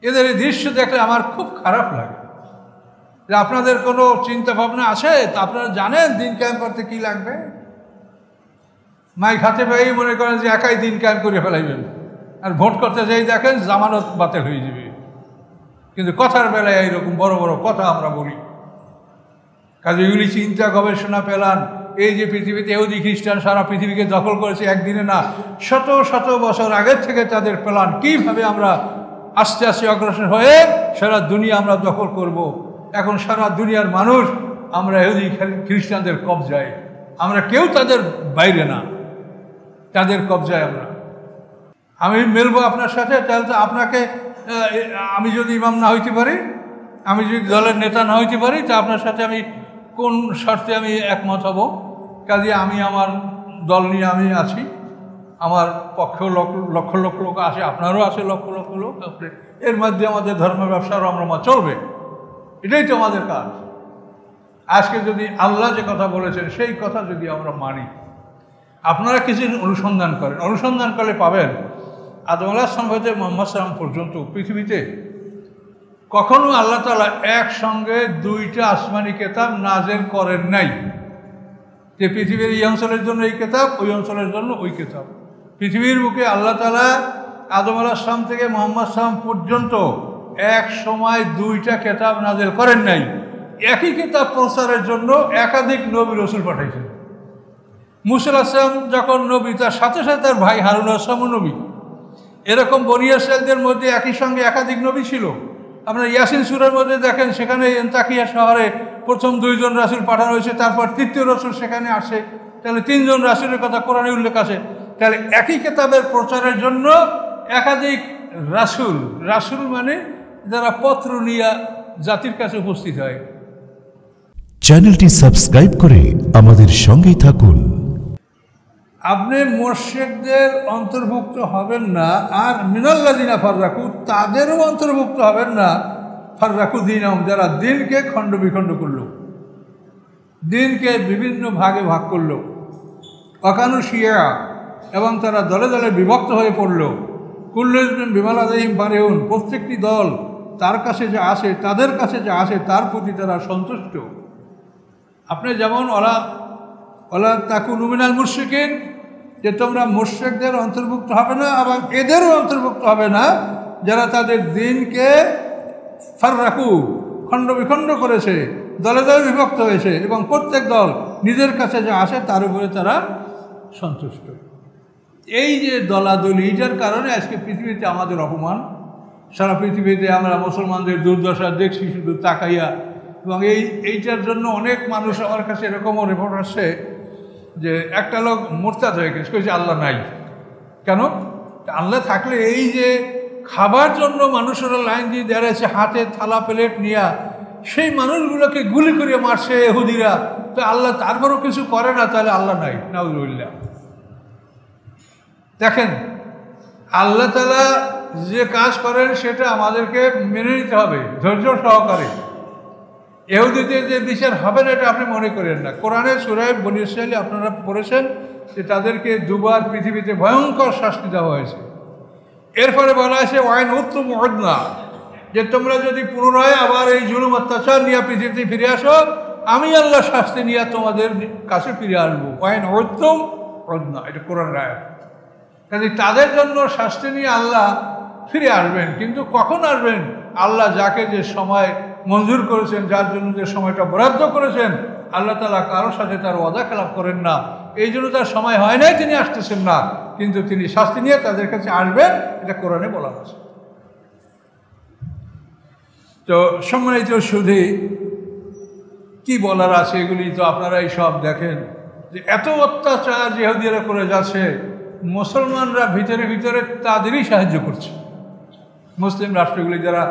এদের এই দৃশ্য দেখলে আমার খুব খারাপ লাগে যে আপনাদের কোনো চিন্তা ভাবনা আছে, তা আপনারা জানেন দিন কায়েম করতে কি লাগবে। মাইক হাতে পেয়েই মনে করেন যে একাই দিন কায়েম করে ফেলাইবেন, আর ভোট করতে যাই দেখেন জামানত বাতিল হয়ে যাবে। কিন্তু কথার বেলায় এইরকম বড় বড় কথা আমরা বলি। কাজে এগুলি চিন্তা গবেষণা পেলান। এই যে পৃথিবীতে ইহুদি খ্রিস্টান সারা পৃথিবীকে দখল করেছে একদিনে না, শত শত বছর আগের থেকে তাদের প্ল্যান, কীভাবে আমরা আস্তে আস্তে অগ্রসর হয়ে সারা দুনিয়া আমরা দখল করব। এখন সারা দুনিয়ার মানুষ আমরা ইহুদি খ্রিস্টানদের কবজায়, আমরা কেউ তাদের বাইরে না, তাদের কবজায় আমরা। আমি মেলবো আপনার সাথে, তাহলে তো আপনাকে, আমি যদি ইমাম না হইতে পারি, আমি যদি দলের নেতা না হইতে পারি, তা আপনার সাথে আমি কোন শর্তে আমি একমত হব? কাজে আমি আমার দল নিয়ে আমি আছি, আমার পক্ষেও লক্ষ লক্ষ লোক আসে, আপনারও আছে লক্ষ লক্ষ লোক, এর মধ্যে আমাদের ধর্ম ব্যবসা রমরমা চলবে। এটাই তো আমাদের কাজ। আজকে যদি আল্লাহ যে কথা বলেছেন সেই কথা যদি আমরা মানি, আপনারা কিছু অনুসন্ধান করেন, অনুসন্ধান করলে পাবেন আদম আলাইহিস সালাম হতে মুহাম্মদ সাল্লাম পর্যন্ত পৃথিবীতে কখনো আল্লাহ তাআলা একসঙ্গে দুইটা আসমানি কিতাব নাযিল করেন নাই, যে পৃথিবীর এই অঞ্চলের জন্য এই কিতাব, ওই অঞ্চলের জন্য ওই কিতাব। পৃথিবীর বুকে আল্লাহ তাআলা আদম আলাইহিস সালাম থেকে মুহাম্মদ সাল্লাম পর্যন্ত এক সময় দুইটা কিতাব নাযিল করেন নাই। একই কিতাব প্রচারের জন্য একাধিক নবী রাসূল পাঠাইছেন। মূসা আলাইহিস সালাম যখন নবী, তার সাথে সাথে তার ভাই হারুন আলাইহিস সালামও নবী। এরকম বনী ইসরাঈলদের মধ্যে একই সঙ্গে একাধিক নবী ছিল। আপনার ইয়াসিন সূরার মধ্যে দেখেন, সেখানে এন্তাকিয়া শহরে প্রথম 2 জন রাসূল পাঠানো হয়েছে, তারপর 3য় রাসূল সেখানে আসে। তাহলে 3 জন রাসূলের কথা কোরআনে উল্লেখ আছে। তাহলে একই কিতাবের প্রচারের জন্য একাধিক রাসূল, রাসূল মানে যারা পত্র নিয়ে জাতির কাছে উপস্থিত হয়। চ্যানেলটি সাবস্ক্রাইব করে আমাদের সঙ্গেই থাকুন। আপনি মুশরিকদের অন্তর্ভুক্ত হবেন না, আর মিনাল্লাযিনা ফাররাকু, তাদেরও অন্তর্ভুক্ত হবেন না, ফাররাকু দীনহুম, যারা দিনকে খণ্ড বিখণ্ড করল, দিনকে বিভিন্ন ভাগে ভাগ করল। ওয়াকানু শিয়া, এবং তারা দলে দলে বিভক্ত হয়ে পড়ল। কুল্লু হিজবিন বিমা লাদাইহিম ফারিহুন, প্রত্যেকটি দল তার কাছে যা আসে, তাদের কাছে যা আসে তার প্রতি তারা সন্তুষ্ট। আপনি যেমন ওলা তাকুনু মিনাল মুশরিকিন, যে তোমরা মুশরিকদের অন্তর্ভুক্ত হবে না, এবং এদেরও অন্তর্ভুক্ত হবে না যারা তাদের দিনকে ফাররাকু, খণ্ড বিখণ্ড করেছে, দলে দলে বিভক্ত হয়েছে, এবং প্রত্যেক দল নিজের কাছে যা আসে তার উপরে তারা সন্তুষ্ট। এই যে দলাদলি, এইটার কারণে আজকে পৃথিবীতে আমাদের অপমান। সারা পৃথিবীতে আমরা মুসলমানদের দুর্দশা দেখছি শুধু তাকাইয়া, এবং এইটার জন্য অনেক মানুষ, আমার কাছে এরকমও রিপোর্ট আসছে যে একটা লোক মুরতাদ হয়ে গেছে, কইছে আল্লাহ নাই। কেন? আল্লাহ থাকলে এই যে খাবার জন্য মানুষেরা লাইন দিয়ে দাঁড়িয়েছে হাতে থালা প্লেট নিয়ে, সেই মানুষগুলোকে গুলি করে মারছে ইহুদিরা, তো আল্লাহ তারপরও কিছু করে না, তাহলে আল্লাহ নাই। নাউযুবিল্লাহ। দেখেন, আল্লাহ তাআলা যে কাজ করেন সেটা আমাদেরকে মেনে নিতে হবে ধৈর্য সহকারে। ইহুদিদের যে বিচার হবে না এটা আপনি মনে করেন না। কোরআনে সূরা বনী ইসরাঈল আপনারা পড়েছেন যে তাদেরকে 2 বার পৃথিবীতে ভয়ঙ্কর শাস্তি দেওয়া হয়েছে। এরপরে বলা হয়েছে ওয়াইন উত্তুম উদনা, যে তোমরা যদি পুনরায় আবার এই জুলুম অত্যাচার নিয়ে পৃথিবীতে ফিরে আসো, আমি আল্লাহ শাস্তি নিয়ে তোমাদের কাছে ফিরে আসবো। ওয়াইন উত্তুম উদনা, এটা কোরআনের আয়াত। কাজে তাদের জন্য শাস্তি নিয়ে আল্লাহ ফিরে আসবেন। কিন্তু কখন আসবেন? আল্লাহ যাকে যে সময় মঞ্জুর করেছেন, যার জন্য যে সময়টা বরাদ্দ করেছেন, আল্লাহ তাআলা কারোর সাথে তার ওয়াদা খেলাপ করেন না। এই জন্য তার সময় হয় নাই, তিনি আসতেছেন না, কিন্তু তিনি শাস্তি নিয়ে তাদের কাছে আসবেন, এটা কোরআনে বলা আছে। তো সম্মানিত সুধী, কি বলার আছে এগুলি তো আপনারা এই সব দেখেন, যে এত অত্যাচার ইহুদিরা করে যাচ্ছে, মুসলমানরা ভিতরে ভিতরে তাদেরই সাহায্য করছে। মুসলিম রাষ্ট্রগুলি যারা,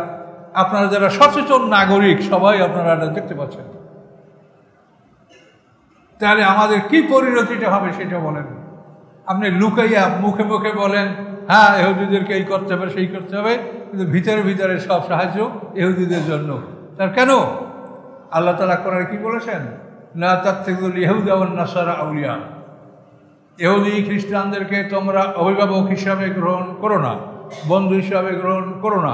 আপনারা যারা সচেতন নাগরিক, সবাই আপনারা এটা দেখতে পাচ্ছেন। তাহলে আমাদের কি পরিণতিটা হবে সেটা বলেন। আপনি লুকাইয়া মুখে মুখে বলেন হ্যাঁ ইহুদিদেরকে এই করতে হবে সেই করতে হবে, কিন্তু ভিতরে ভিতরে সব সাহায্য ইহুদিদের জন্য। তার কেন? আল্লাহ তাআলা কোরআনে কি বলেছেন? লা তাত্তাখিযুল ইয়াহুদা ওয়ান নাসারা আউলিয়া, ইহুদি খ্রিস্টানদেরকে তোমরা অভিভাবক হিসাবে গ্রহণ করো না, বন্ধু হিসাবে গ্রহণ করো না।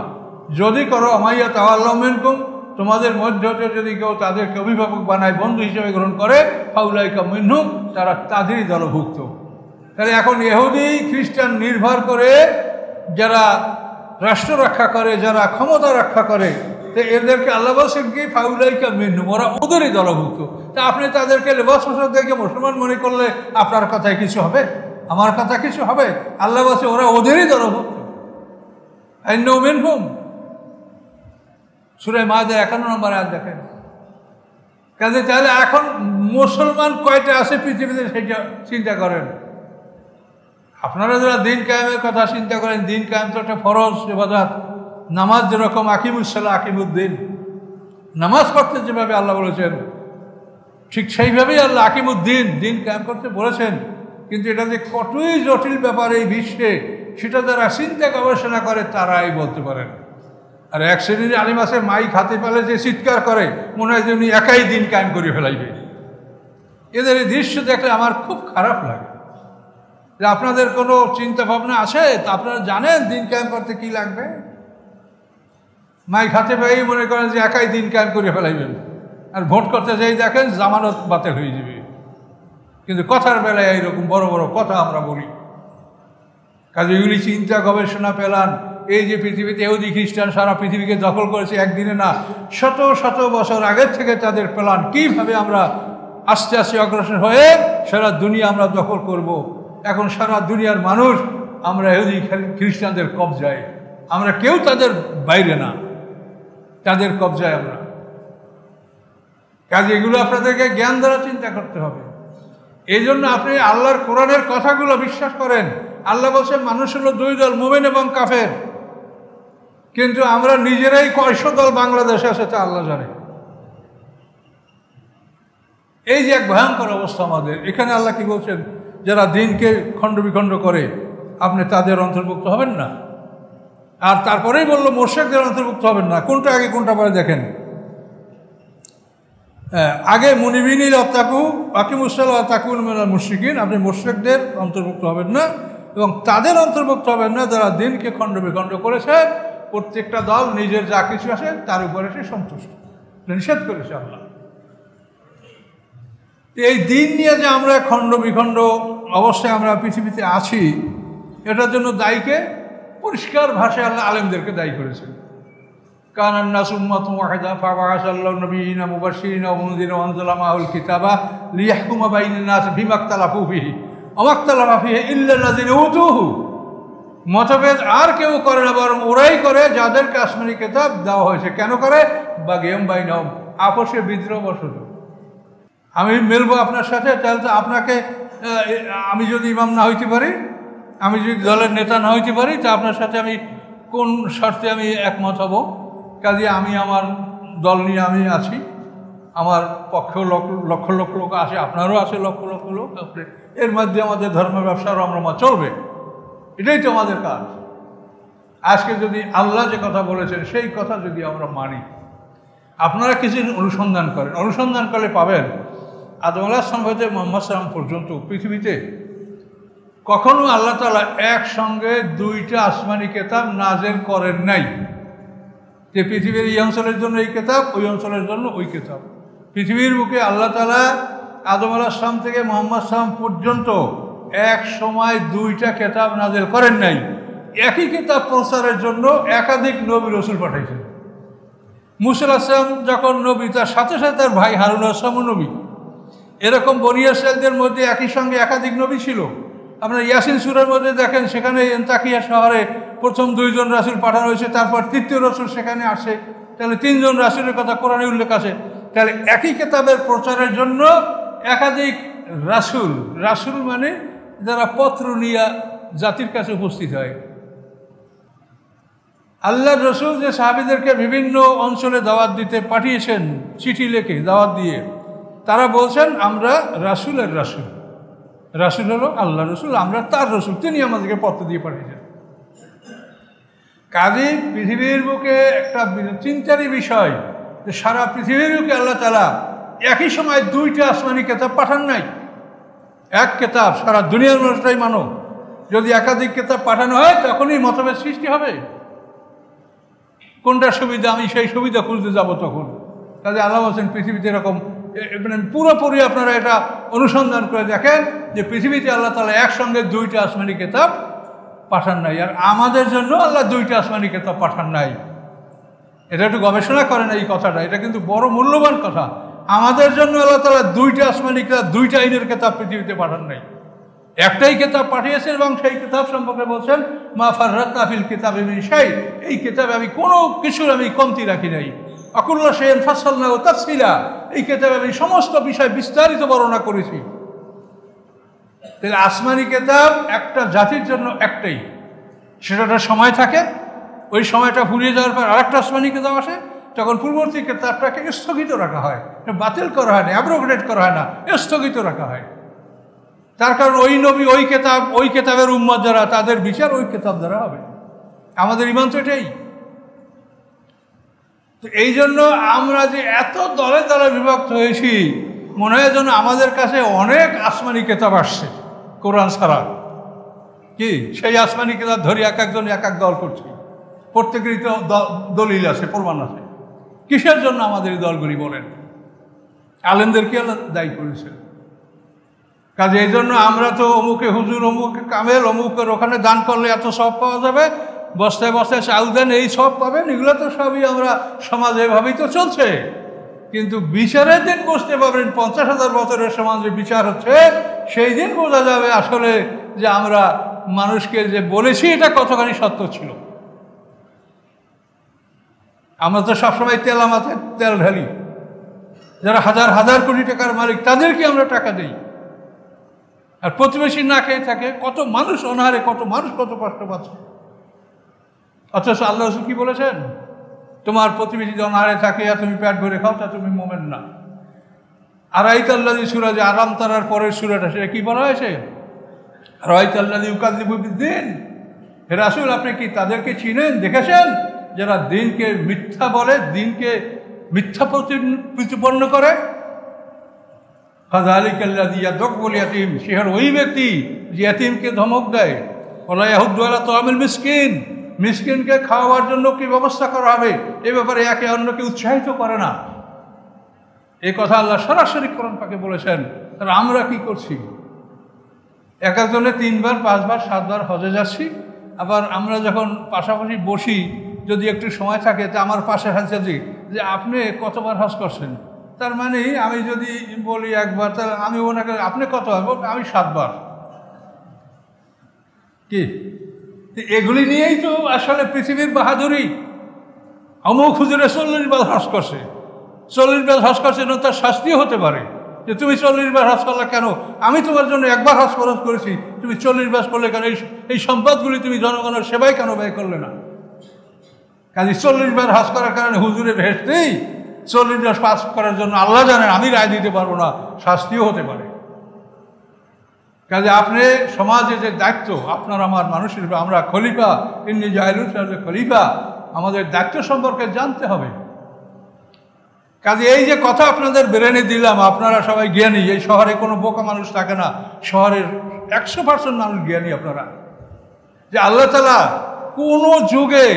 যদি করো আমাইয়া তাওয়াল্লাউ মিনকুম, তোমাদের মধ্য হতে যদি কেউ তাদেরকে অভিভাবক বানায়, বন্ধু হিসেবে গ্রহণ করে, ফাউলাইকা মিনহুম, তারা তাদেরই দলভুক্ত। তাহলে এখন ইহুদি খ্রিস্টান নির্ভর করে যারা রাষ্ট্র রক্ষা করে, যারা ক্ষমতা রক্ষা করে, তো এদেরকে আল্লাহ বলছেন কি ফাউলাইকা মিনহুম, ওরা ওদেরই দলভুক্ত। তা আপনি তাদেরকে লেবাস পোশাক দেখে মুসলমান মনে করলে আপনার কথায় কিছু হবে? আমার কথা কিছু হবে? আল্লাহ বলছে ওরা ওদেরই দলভুক্ত। আইন্নাহু মিনহুম, সূরা মায়েদা 51 নম্বর আয়াত দেখেন। কাজে তাহলে এখন মুসলমান কয়টা আছে পৃথিবীতে সেটা চিন্তা করেন। আপনারা যারা দিন কায়েমের কথা চিন্তা করেন, দিন কায়েম তো একটা ফরজ ইবাদত। নামাজ যেরকম আকিমুসসালাহ আকিমুদ্দিন, নামাজ পড়তে যেভাবে আল্লাহ বলেছেন ঠিক সেইভাবেই আল্লাহ আকিমুদ্দিন, দিন কায়েম করতে বলেছেন। কিন্তু এটা যে কতই জটিল ব্যাপার এই বিশ্বে, সেটা যারা চিন্তা গবেষণা করে তারাই বলতে পারেন। আর এক শ্রেণীর আলিম আছে, মাইক হাতে পেলে যে চিৎকার করে মনে হয় যে উনি একাই দিন কায়েম করে ফেলাইবে। এদের এই দৃশ্য দেখলে আমার খুব খারাপ লাগে যে আপনাদের কোনো চিন্তা ভাবনা আছে? তা আপনারা জানেন দিন কায়েম করতে কি লাগবে? মাইক হাতে পেয়েই মনে করেন যে একাই দিন কায়েম করে ফেলাইবেন, আর ভোট করতে যাই দেখেন জামানত বাতিল হয়ে যাবে। কিন্তু কথার বেলায় এইরকম বড় বড় কথা আমরা বলি। কাজে এগুলি চিন্তা গবেষণা পেলান। এই যে পৃথিবীতে ইহুদি খ্রিস্টান সারা পৃথিবীকে দখল করেছে একদিনে না, শত শত বছর আগের থেকে তাদের প্ল্যান, কীভাবে আমরা আস্তে আস্তে অগ্রসর হয়ে সারা দুনিয়া আমরা দখল করব। এখন সারা দুনিয়ার মানুষ আমরা ইহুদি খ্রিস্টানদের কবজায়, আমরা কেউ তাদের বাইরে না, তাদের কবজায় আমরা। কাজে এগুলো আপনাদেরকে জ্ঞান দ্বারা চিন্তা করতে হবে। এই জন্য আপনি আল্লাহর কোরআনের কথাগুলো বিশ্বাস করেন। আল্লাহ বলছেন মানুষ হলো দুই দল, মুমিন এবং কাফের। কিন্তু আমরা নিজেরাই কয়শো দল বাংলাদেশে আছে তা আল্লাহ জানে। এই যে এক ভয়ঙ্কর অবস্থা আমাদের এখানে। আল্লাহ কি বলছেন? যারা দিনকে খণ্ড বিখণ্ড করে আপনি তাদের অন্তর্ভুক্ত হবেন না। আর তারপরেই বললো মুশরিকদের অন্তর্ভুক্ত হবেন না। কোনটা আগে কোনটা পরে দেখেন। আগে মুনিবিনিল অত্তাকু আকিমুসসালাহ তাকুন মিনাল মুশরিকিন, আপনি মুশরিকদের অন্তর্ভুক্ত হবেন না এবং তাদের অন্তর্ভুক্ত হবেন না যারা দিনকে খণ্ড বিখণ্ড করেছে। প্রত্যেকটা দল নিজের যা কিছু আছে তার উপরে সে সন্তুষ্ট, নিষেধ করেছে আল্লাহ। এই দিন নিয়ে যে আমরা খণ্ড বিখণ্ড অবস্থায় আমরা পৃথিবীতে আছি, এটার জন্য দায়ীকে পরিষ্কার ভাষায় আল্লাহ আলেমদেরকে দায়ী করেছেন। কানান নাস উম্মাতুন ওয়াহিদা ফাবাআসাল্লাহু নবিয়্যিনা মুবাশশিরিনা ওয়া মুনযিরিনা ওয়া আনজালা মাআহুল কিতাবা লিয়াহকুমা বাইনান নাস বিমা ইখতালাফু ফীহি ওয়া মা ইখতালাফা ফীহি ইল্লা আল্লাযিনা উতুহু। মতভেদ আর কেউ করে না, বরং ওরাই করে যাদেরকে আসমানি কিতাব দেওয়া হয়েছে। কেন করে? বাগিয়াম বাইনাহুম, আপসে বিদ্রোহ বশত। আমি মিলবো আপনার সাথে, তাহলে তো আপনাকে, আমি যদি ইমাম না হইতে পারি, আমি যদি দলের নেতা না হইতে পারি, তা আপনার সাথে আমি কোন স্বার্থে আমি একমত হব? কাজে আমি আমার দল নিয়ে আমি আছি, আমার পক্ষেও লক্ষ লক্ষ লোক আসে, আপনারও আছে লক্ষ লক্ষ লোক। এর মধ্যে আমাদের ধর্ম ব্যবসা রমরমা চলবে, এটাই তো আমাদের কাজ। আজকে যদি আল্লাহ যে কথা বলেছেন সেই কথা যদি আমরা মানি, আপনারা কিছু অনুসন্ধান করেন, অনুসন্ধান করলে পাবেন আদম আলাইহিস সালাম হতে মুহাম্মদ সাল্লাম পর্যন্ত পৃথিবীতে কখনো আল্লাহ তাআলা একসঙ্গে দুইটা আসমানি কিতাব নাযিল করেন নাই, যে পৃথিবীর এই অঞ্চলের জন্য এই কিতাব, ওই অঞ্চলের জন্য ওই কিতাব। পৃথিবীর বুকে আল্লাহ তাআলা আদম আলাইহিস সালাম থেকে মুহাম্মদ সাল্লাম পর্যন্ত এক সময় দুইটা কিতাব নাযিল করেন নাই। একই কিতাব প্রচারের জন্য একাধিক নবী রাসূল পাঠাইছেন। মূসা আলাইহিস সালাম যখন নবী, তার সাথে সাথে তার ভাই হারুন আলাইহিস সালামও নবী। এরকম বনী ইসরাঈলদের মধ্যে একই সঙ্গে একাধিক নবী ছিল। আপনার ইয়াসিন সূরার মধ্যে দেখেন, সেখানে এন্তাকিয়া শহরে প্রথম 2 জন রাসূল পাঠানো হয়েছে, তারপর 3য় রাসূল সেখানে আসে। তাহলে 3 জন রাসূলের কথা কোরআনে উল্লেখ আছে। তাহলে একই কিতাবের প্রচারের জন্য একাধিক রাসূল, রাসূল মানে যারা পত্র নিয়ে জাতির কাছে উপস্থিত হয়। আল্লাহর রাসূল যে সাহাবীদেরকে বিভিন্ন অঞ্চলে দাওয়াত দিতে পাঠিয়েছেন, চিঠি লিখে দাওয়াত দিয়ে, তারা বলছেন আমরা রাসূলের রাসূল। রাসূল হলো আল্লাহ রাসূল, আমরা তার রাসূল, তিনি আমাদেরকে পত্র দিয়ে পাঠিয়েছেন। কাজেই পৃথিবীর বুকে একটা চিন্তারই বিষয় যে সারা পৃথিবীর বুকে আল্লাহ তাআলা একই সময় 2টা আসমানি কিতাব পাঠান নাই। এক কিতাব সারা দুনিয়ার মানুষটাই মানো। যদি একাধিক কিতাব পাঠানো হয় তখনই মতভেদ সৃষ্টি হবে। কোনটা সুবিধা, আমি সেই সুবিধা খুঁজতে যাব তখন। কাজে আল্লাহ বলছেন পৃথিবীতে এরকম মানে পুরোপুরি আপনারা এটা অনুসন্ধান করে দেখেন যে পৃথিবীতে আল্লাহ তাআলা একসঙ্গে 2টা আসমানি কিতাব পাঠান নাই, আর আমাদের জন্য আল্লাহ 2টা আসমানি কিতাব পাঠান নাই। এটা একটু গবেষণা করেন এই কথাটা, এটা কিন্তু বড় মূল্যবান কথা। আমাদের জন্য আল্লাহ তাআলা 2টা আসমানি কিতাব, 2টা আইনের কিতাব পৃথিবীতে পাঠান নাই, একটাই কিতাব পাঠিয়েছেন। এবং সেই কিতাব সম্পর্কে বলছেন মা ফাররাতনা ফিল কিতাবি মিন শাই, এই কিতাবে আমি কোনো কিছুর আমি কমতি রাখি নাই। আকুল্লা শাইইন ফাসসালনাহু তাফসীলা, এই কিতাবে আমি সমস্ত বিষয় বিস্তারিত বর্ণনা করেছি। তাহলে আসমানি কিতাব একটা জাতির জন্য একটাই, সেটা সময় থাকে, ওই সময়টা ফুরিয়ে যাওয়ার পর আরেকটা আসমানি কিতাব আসে, তখন পূর্ববর্তী কিতাবটাকে স্থগিত রাখা হয়, বাতিল করা হয় না, অ্যাব্রোগেট করা হয় না, স্থগিত রাখা হয়। তার কারণ ওই নবী, ওই কিতাবের উম্মত যারা, তাদের বিচার ওই কিতাব দ্বারা হবে। আমাদের ঈমান তো এটাই। তো এই জন্য আমরা যে এত দলে দলে বিভক্ত হয়েছি, মনে হয় যেন আমাদের কাছে অনেক আসমানি কিতাব আসছে কোরআন ছাড়া। কি সেই আসমানি কিতাব ধরি এক একজন এক এক দল করছে, প্রত্যেকেরই তো দলিল আছে, প্রমাণ আছে। কিসের জন্য আমাদের এই দলগুলি বলেন? আলেমদেরকে আল্লাহ দায়ী করেছেন। কাজে এই জন্য আমরা তো অমুকে হুজুর, অমুকে কামেল, অমুকের ওখানে দান করলে এত সব পাওয়া যাবে, বস্তায় বস্তায় চাল দেন এই সব পাবেন, এগুলো তো সবই আমরা সমাজ এভাবেই তো চলছে। কিন্তু বিচারের দিন বুঝতে পারবেন 50,000 বছরের সমাজে বিচার হচ্ছে, সেই দিন বোঝা যাবে আসলে যে আমরা মানুষকে যে বলেছি এটা কতখানি সত্য ছিল। আমরা তো সবসময় তেলা মাথায় তেল ঢালি, যারা হাজার হাজার কোটি টাকার মালিক তাদেরকে আমরা টাকা দিই, আর প্রতিবেশী না খেয়ে থাকে, কত মানুষ অনাহারে, কত মানুষ কত কষ্ট পাচ্ছে। অথচ আল্লাহ রাসূল কি বলেছেন? তোমার প্রতিবেশী অনাহারে থাকে আর তুমি পেট ভরে খাও, তা তুমি মোমেন না। আরাইতাল্লাযী সূরা, যে আলাম তারার পরের সূরাটা, সেটা কি বলা হয়েছে? আরাইতাল্লাযী ইউকাযযিবু বিদ্দীন। হে রাসূল, আপনি কি তাদেরকে চিনেন, দেখেছেন যারা দিনকে মিথ্যা বলে, দিনকে মিথ্যা প্রতিপন্ন করে? ফাযালিকাল্লাযী ইয়াদউল ইয়াতীম, সে হল ওই ব্যক্তি যে ইয়াতীমকে ধমক দেয়। ওয়ালা ইয়াহুদ্দু আলা তাআমিল মিসকিন, মিসকিনকে খাওয়ার জন্য কি ব্যবস্থা করা হবে এ ব্যাপারে একে অন্যকে উৎসাহিত করে না। এই কথা আল্লাহ সরাসরি কোরআন পাকে বলেছেন। তাহলে আমরা কি করছি? এক একজনে 3 বার 5 বার 7 বার হজে যাচ্ছি, আবার আমরা যখন পাশাপাশি বসি, যদি একটু সময় থাকে, তা আমার পাশে হাসি যে আপনি কতবার হজ করছেন? তার মানে আমি যদি বলি একবার, তাহলে আমি ওনাকে আপনি কতবার? আমি 7 বার। কি এগুলি নিয়েই তো আসলে পৃথিবীর বাহাদুরি। অমুক হুজুরে 40 বার হজ করছে, 40 বার হজ করছে না, তার শাস্তিও হতে পারে যে তুমি 40 বার হজ করলে কেন? আমি তোমার জন্য একবার হজ ফরজ করেছি, তুমি 40 বার করলে কেন? এই সম্পদগুলি তুমি জনগণের সেবায় কেন ব্যয় করলে না? কাজে 40 বার হজ করার কারণে হুজুরের ভেস্তেই 40 বার পাস করার জন্য আল্লাহ জানেন, আমি রায় দিতে পারবো না, শাস্তিও হতে পারে। কাজে আপনি সমাজে যে দায়িত্ব, আপনার আমার মানুষের, আমরা খলিফা, ইন্নী জাইলুন খলিফা, আমাদের দায়িত্ব সম্পর্কে জানতে হবে। কাজে এই যে কথা আপনাদের ব্রেনে দিলাম, আপনারা সবাই জ্ঞানী, এই শহরে কোনো বোকা মানুষ থাকে না, শহরের 100% মানুষ জ্ঞানী আপনারা, যে আল্লাহ তাআলা কোনো যুগে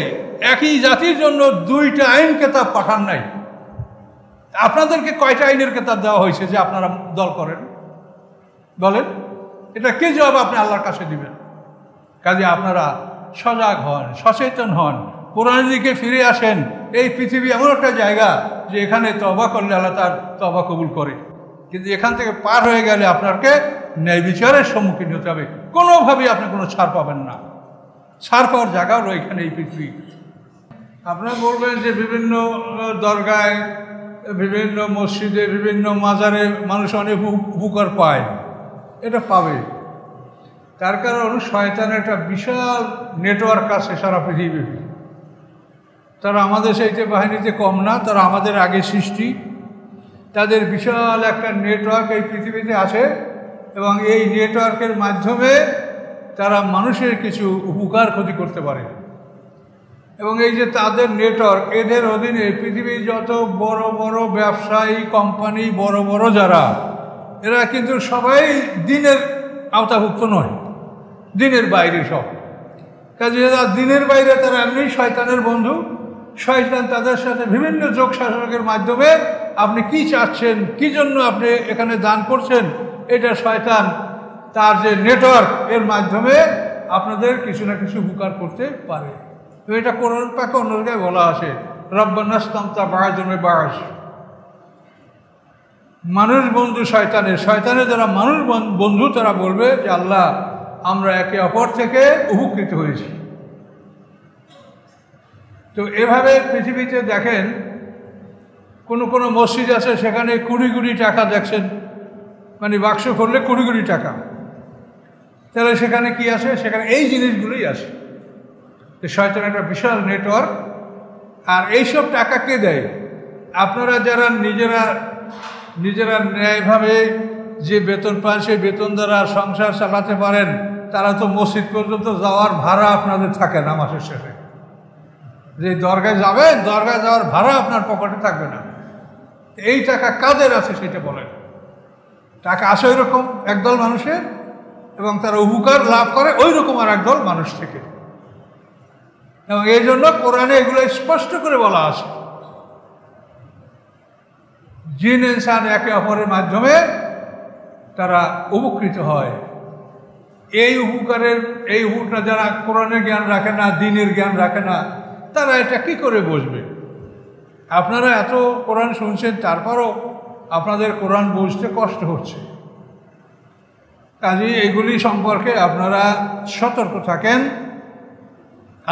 একই জাতির জন্য 2টা আইন কেতাব পাঠান নাই। আপনাদেরকে কয়টা আইনের কেতাব দেওয়া হয়েছে যে আপনারা দল করেন? বলেন, এটা কি জবাব আপনি আল্লাহর কাছে দিবেন? কাজে আপনারা সজাগ হন, সচেতন হন, কোরআনের দিকে ফিরে আসেন। এই পৃথিবী এমন একটা জায়গা যে এখানে তওবা করলে আল্লাহ তার তওবা কবুল করে, কিন্তু এখান থেকে পার হয়ে গেলে আপনাকে ন্যায় বিচারের সম্মুখীন হতে হবে। কোনোভাবেই আপনি কোনো ছাড় পাবেন না। ছাড় পাওয়ার জায়গা হলো এখানে, এই পৃথিবী। আপনারা বলবেন যে বিভিন্ন দরগায়, বিভিন্ন মসজিদে, বিভিন্ন মাজারে মানুষ অনেক উপকার পায়। এটা পাবে, তার কারণ শয়তানের একটা বিশাল নেটওয়ার্ক আছে সারা পৃথিবীতে। তারা আমাদের সেইতে বাহিনীতে কম না, তারা আমাদের আগে সৃষ্টি, তাদের বিশাল একটা নেটওয়ার্ক এই পৃথিবীতে আছে, এবং এই নেটওয়ার্কের মাধ্যমে তারা মানুষের কিছু উপকার ক্ষতি করতে পারে। এবং এই যে তাদের নেটওয়ার্ক, এদের অধীনে পৃথিবীর যত বড় বড় ব্যবসায়ী কোম্পানি, বড় বড় যারা, এরা কিন্তু সবাই দিনের আওতাভুক্ত নয়, দিনের বাইরে সব। কাজে এরা দিনের বাইরে, তারা এমনি শয়তানের বন্ধু, শয়তান তাদের সাথে বিভিন্ন যোগ শাসকের মাধ্যমে আপনি কি চাচ্ছেন, কি জন্য আপনি এখানে দান করছেন, এটা শয়তান তার যে নেটওয়ার্ক এর মাধ্যমে আপনাদের কিছু না কিছু উপকার করতে পারে। তো এটা কোরআন পাকে অন্য জায়গায় বলা আছে, রব্বানা ইসতামতা বা'যুনা বিবা'য। মানুষ বন্ধু শয়তানের যারা মানুষ বন্ধু তারা বলবে যে আল্লাহ আমরা একে অপর থেকে উপকৃত হয়েছি। তো এভাবে পৃথিবীতে দেখেন কোনো মসজিদ আছে সেখানে কোটি কোটি টাকা দেখছেন, মানে বাক্স করলে কোটি কোটি টাকা, তাহলে সেখানে কি আসে? সেখানে এই জিনিসগুলোই আসে। শয়তানের একটা বিশাল নেটওয়ার্ক। আর এইসব টাকা কে দেয়? আপনারা যারা নিজেরা ন্যায়ভাবে যে বেতন পান সেই বেতন দ্বারা সংসার চালাতে পারেন, তারা তো মসজিদ পর্যন্ত যাওয়ার ভাড়া আপনাদের থাকে না মাসের শেষে। যে দরগায় যাবেন, দরগায় যাওয়ার ভাড়া আপনার পকেটে থাকবে না। এই টাকা কাদের আছে সেটা বলেন। টাকা আসে ওই রকম একদল মানুষের, এবং তারা উপকার লাভ করে ওই রকম আর একদল মানুষ থেকে। এবং এই জন্য কোরআনে এগুলো স্পষ্ট করে বলা আছে, জিন ইনসান একে অপরের মাধ্যমে তারা উপকৃত হয়। এই উপকারটা যারা কোরআনের জ্ঞান রাখে না, দ্বীনের জ্ঞান রাখে না, তারা এটা কি করে বুঝবে? আপনারা এত কোরআন শুনছেন, তারপরও আপনাদের কোরআন বুঝতে কষ্ট হচ্ছে। কাজেই এগুলি সম্পর্কে আপনারা সতর্ক থাকেন।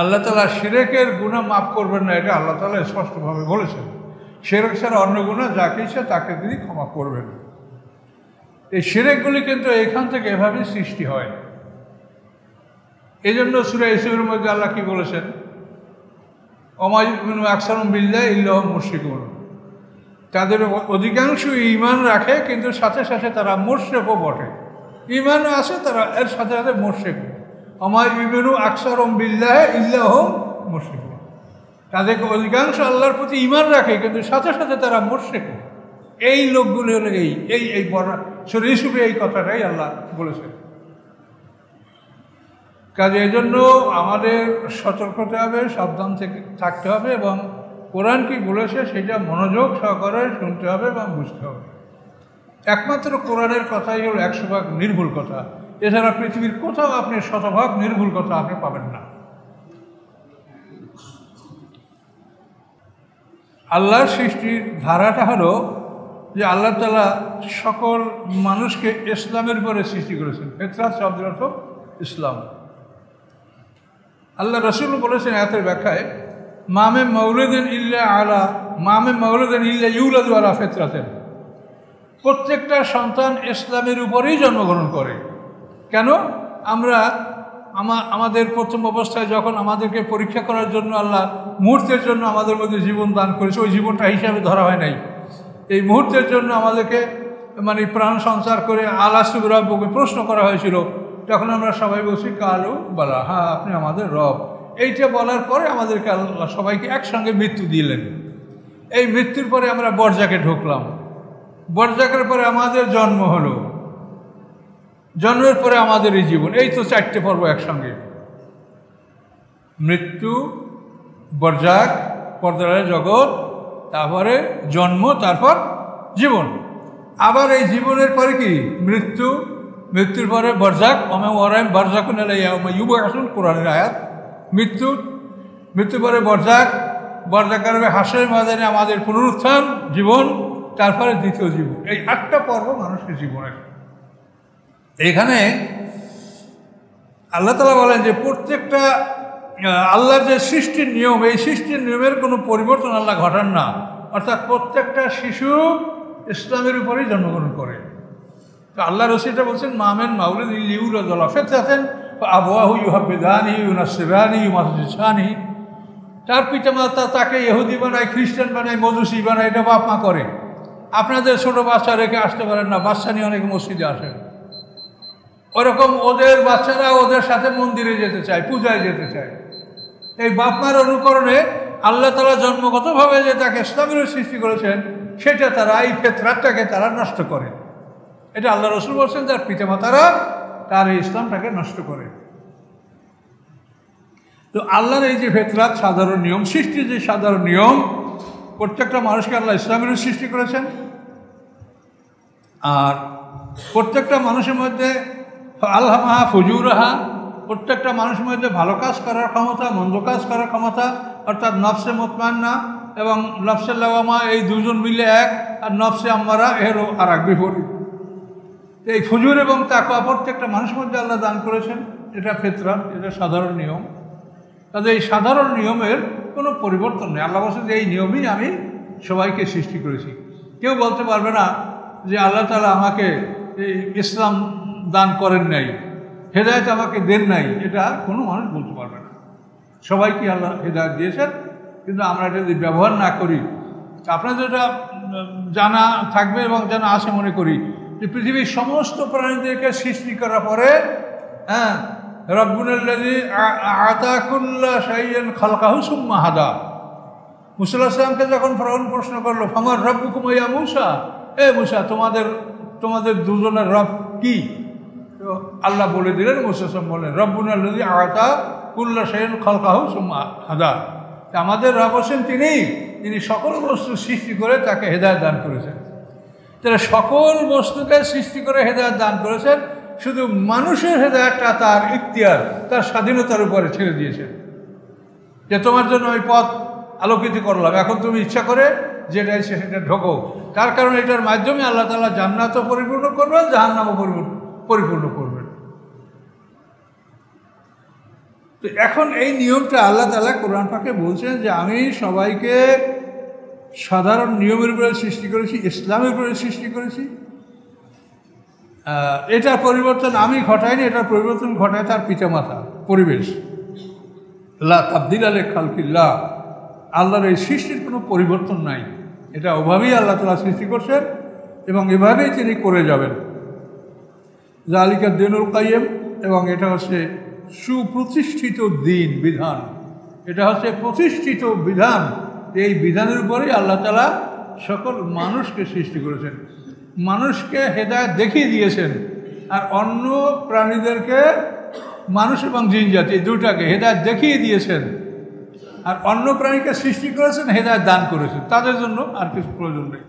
আল্লাহ তাআলা শিরকের গুনাহ মাফ করবেন না, এটা আল্লাহ তাআলা স্পষ্টভাবে বলেছেন। শিরক ছাড়া অন্য গুনাহ যাকে ইচ্ছা তাকে তিনি ক্ষমা করবেন। এই শিরকগুলি কিন্তু এখান থেকে এভাবেই সৃষ্টি হয়। এই জন্য সূরা ইউসুফের মধ্যে আল্লাহ কি বলেছেন? ওমা ইউমিনু আকসারুহুম বিল্লাহি ইল্লা হুম মুশরিকুন। তাদের অধিকাংশ ঈমান রাখে, কিন্তু সাথে সাথে তারা মুশরিকও বটে। ঈমানও আছে, তারা এর সাথে সাথে মুশরিক। ওমা ইউমিনু আকসারুহুম বিল্লাহি ইল্লা হুম মুশরিকুন। তাদের অধিকাংশ আল্লাহর প্রতি ঈমান রাখে, কিন্তু সাথে সাথে তারা মুশরিক। এই লোকগুলো হলো এই বড় সূরা ইউসুফে এই কথাটাই আল্লাহ বলেছেন। কাজে এই জন্য আমাদের সতর্ক হতে হবে, সাবধান থেকে থাকতে হবে, এবং কোরআন কি বলেছে সেটা মনোযোগ সহকারে শুনতে হবে এবং বুঝতে হবে। একমাত্র কোরআনের কথাই হলো 100% নির্ভুল কথা। এছাড়া পৃথিবীর কোথাও আপনি 100% নির্ভুল কথা আপনি পাবেন না। আল্লাহর সৃষ্টির ধারাটা হলো যে আল্লাহ তাআলা সকল মানুষকে ইসলামের উপরে সৃষ্টি করেছেন। ফিতরাত শব্দের অর্থ ইসলাম। আল্লাহ রাসূল বলেছেন আয়াতের ব্যাখ্যায়, মামে মাউলুদিন ইল্লা ইউলাদু আলা ফিতরাতিন। প্রত্যেকটা সন্তান ইসলামের উপরেই জন্মগ্রহণ করে। কেন? আমাদের প্রথম অবস্থায় যখন আমাদেরকে পরীক্ষা করার জন্য আল্লাহ মুহূর্তের জন্য আমাদের মধ্যে জীবন দান করেছে, ওই জীবনটা হিসাবে ধরা হয় নাই। এই মুহূর্তের জন্য আমাদেরকে প্রাণ সঞ্চার করে আলাস্তু বিরাব্বুকুম প্রশ্ন করা হয়েছিল। তখন আমরা সবাই বলছি কালু বালা, হ্যাঁ আপনি আমাদের রব। এইটা বলার পরে আমাদেরকে আল্লাহ সবাইকে একসঙ্গে মৃত্যু দিলেন। এই মৃত্যুর পরে আমরা বরজাকে ঢুকলাম। বরজাকের পরে আমাদের জন্ম হলো, জন্মের পরে আমাদের এই জীবন। এই তো 4টে পর্ব একসঙ্গে, মৃত্যু, বরজাক, পর্দার জগৎ, তারপরে জন্ম, তারপর জীবন। আবার এই জীবনের পরে কি? মৃত্যু, মৃত্যুর পরে বরজাক, বরজাকুন ইউবাসুন, কোরআনের আয়াত। মৃত্যুর পরে বরজাক, বরজাকের হাসরের ময়দানে আমাদের পুনরুত্থান, জীবন, তারপরে দ্বিতীয় জীবন। এই 8টা পর্ব মানুষের জীবনের। এখানে আল্লাহ তাআলা বলেন যে প্রত্যেকটা আল্লাহর যে সৃষ্টির নিয়ম, এই সৃষ্টির নিয়মের কোনো পরিবর্তন আল্লাহ ঘটান না। অর্থাৎ প্রত্যেকটা শিশু ইসলামের উপরেই জন্মগ্রহণ করে। তো আল্লাহ রসুলটা বলছেন, মামেন মাউলুদ ইল্লা ইউলাদু আলা ফিতরাতিন ফাআবওয়াহু ইউহাব্বিদানিহি ইউনাসসিরানিহি ইউমাজ্জিসানিহি। তার পিতামাতা তাকে ইহুদি বানায়, খ্রিস্টান বানায়, মজুসি বানায়, এটা বাপ মা করে। আপনাদের ছোট বাচ্চা রেখে আসতে পারেন না, বাচ্চা নিয়ে অনেকে মসজিদে আসেন। ওরকম ওদের বাচ্চারা ওদের সাথে মন্দিরে যেতে চায়, পূজায় যেতে চায়। এই বাপ মার অনুকরণে আল্লাহ তাআলা জন্মগতভাবে যে তাকে ইসলামের সৃষ্টি করেছেন, সেটা তারা, এই ফিতরাতটাকে তারা নষ্ট করে। এটা আল্লাহ রসুল বলছেন, তার পিতামাতারা তার এই ইসলামটাকে নষ্ট করে। তো আল্লাহর এই যে ফেতরাত, সাধারণ নিয়ম, সৃষ্টির যে সাধারণ নিয়ম, প্রত্যেকটা মানুষকে আল্লাহ ইসলামের সৃষ্টি করেছেন। আর প্রত্যেকটা মানুষের মধ্যে আল্লাহা ফুজুরাহা, প্রত্যেকটা মানুষের মধ্যে ভালো কাজ করার ক্ষমতা, মন্দ কাজ করার ক্ষমতা, অর্থাৎ নফসে মুতমাইন্না এবং নফসে লাওয়ামা, এই দুজন মিলে এক, আর নফসে আম্মারা এরও আর এক বিপরীত। এই ফুজুর এবং তাকওয়া প্রত্যেকটা মানুষের মধ্যে আল্লাহ দান করেছেন। এটা ফিতরাত, এটা সাধারণ নিয়ম। কাজে এই সাধারণ নিয়মের কোনো পরিবর্তন নেই। আল্লাহ বলছেন যে এই নিয়মই আমি সবাইকে সৃষ্টি করেছি। কেউ বলতে পারবে না যে আল্লাহ তাআলা আমাকে এই ইসলাম দান করেন নাই, হেদায়েত আমাকে দেন নাই, এটা কোনো মানুষ বলতে পারবে না। সবাইকে আল্লাহ হেদায়েত দিয়েছেন, কিন্তু আমরা এটা যদি ব্যবহার না করি, আপনাদের এটা জানা থাকবে এবং জানা আছে মনে করি যে পৃথিবীর সমস্ত প্রাণীদেরকে সৃষ্টি করার পরে রব্বুনাল্লাযী আতা কুল্লা শাইইন খালকাহু সুম্মা হাদা। মুসা আলাইহিস সালামকে যখন ফিরআউন প্রশ্ন করলো, ফামান রাব্বুকুম ইয়া মূসা, এ মূসা তোমাদের দুজনের রব কি? তো আল্লাহ বলে দিলেন, মুসা আলাইহিস সালাম বললেন রব্বুনাল্লাযী আতা কুল্লা শাইইন খালকাহু সুম্মা হাদা। আমাদের রব হোসেন তিনি সকল বস্তু সৃষ্টি করে তাকে হেদায়েত দান করেছেন। তারা সকল বস্তুকে সৃষ্টি করে হেদায়েত দান করেছেন, শুধু মানুষের হেদায়েতটা তার ইখতিয়ার, তার স্বাধীনতার উপরে ছেড়ে দিয়েছেন, যে তোমার জন্য ওই পথ আলোকিত করলাম, এখন তুমি ইচ্ছা করে যেটা ইচ্ছে সেটা ঢোকো। তার কারণে এটার মাধ্যমে আল্লাহ তাআলা জান্নাতও পরিপূর্ণ করবেন, জাহান্নামও পরিপূর্ণ করবেন। তো এখন এই নিয়মটা আল্লাহ তাআলা কোরআন পাকে বলছেন যে আমি সবাইকে সাধারণ নিয়মের উপরে সৃষ্টি করেছি, ইসলামের উপরে সৃষ্টি করেছি। এটার পরিবর্তন আমি ঘটাইনি, এটার পরিবর্তন ঘটায় তার পিতামাতা, পরিবেশ। লা তাবদিলা লিখালকিল্লাহ, আল্লাহর এই সৃষ্টির কোনো পরিবর্তন নাই। এটা ওভাবেই আল্লাহ তাআলা সৃষ্টি করছেন এবং এভাবেই তিনি করে যাবেন। যালিকা দীনুল কাইয়্যিম, এবং এটা হচ্ছে সুপ্রতিষ্ঠিত দিন, বিধান। এটা হচ্ছে প্রতিষ্ঠিত বিধান। এই বিধানের উপরেই আল্লাহ তাআলা সকল মানুষকে সৃষ্টি করেছেন, মানুষকে হেদায়েত দেখিয়ে দিয়েছেন, আর অন্য প্রাণীদেরকে, মানুষ এবং জিন জাতি দুটাকে হেদায়েত দেখিয়ে দিয়েছেন, আর অন্য প্রাণীকে সৃষ্টি করেছেন, হেদায়েত দান করেছেন। তাদের জন্য আর কিছু প্রয়োজন নেই।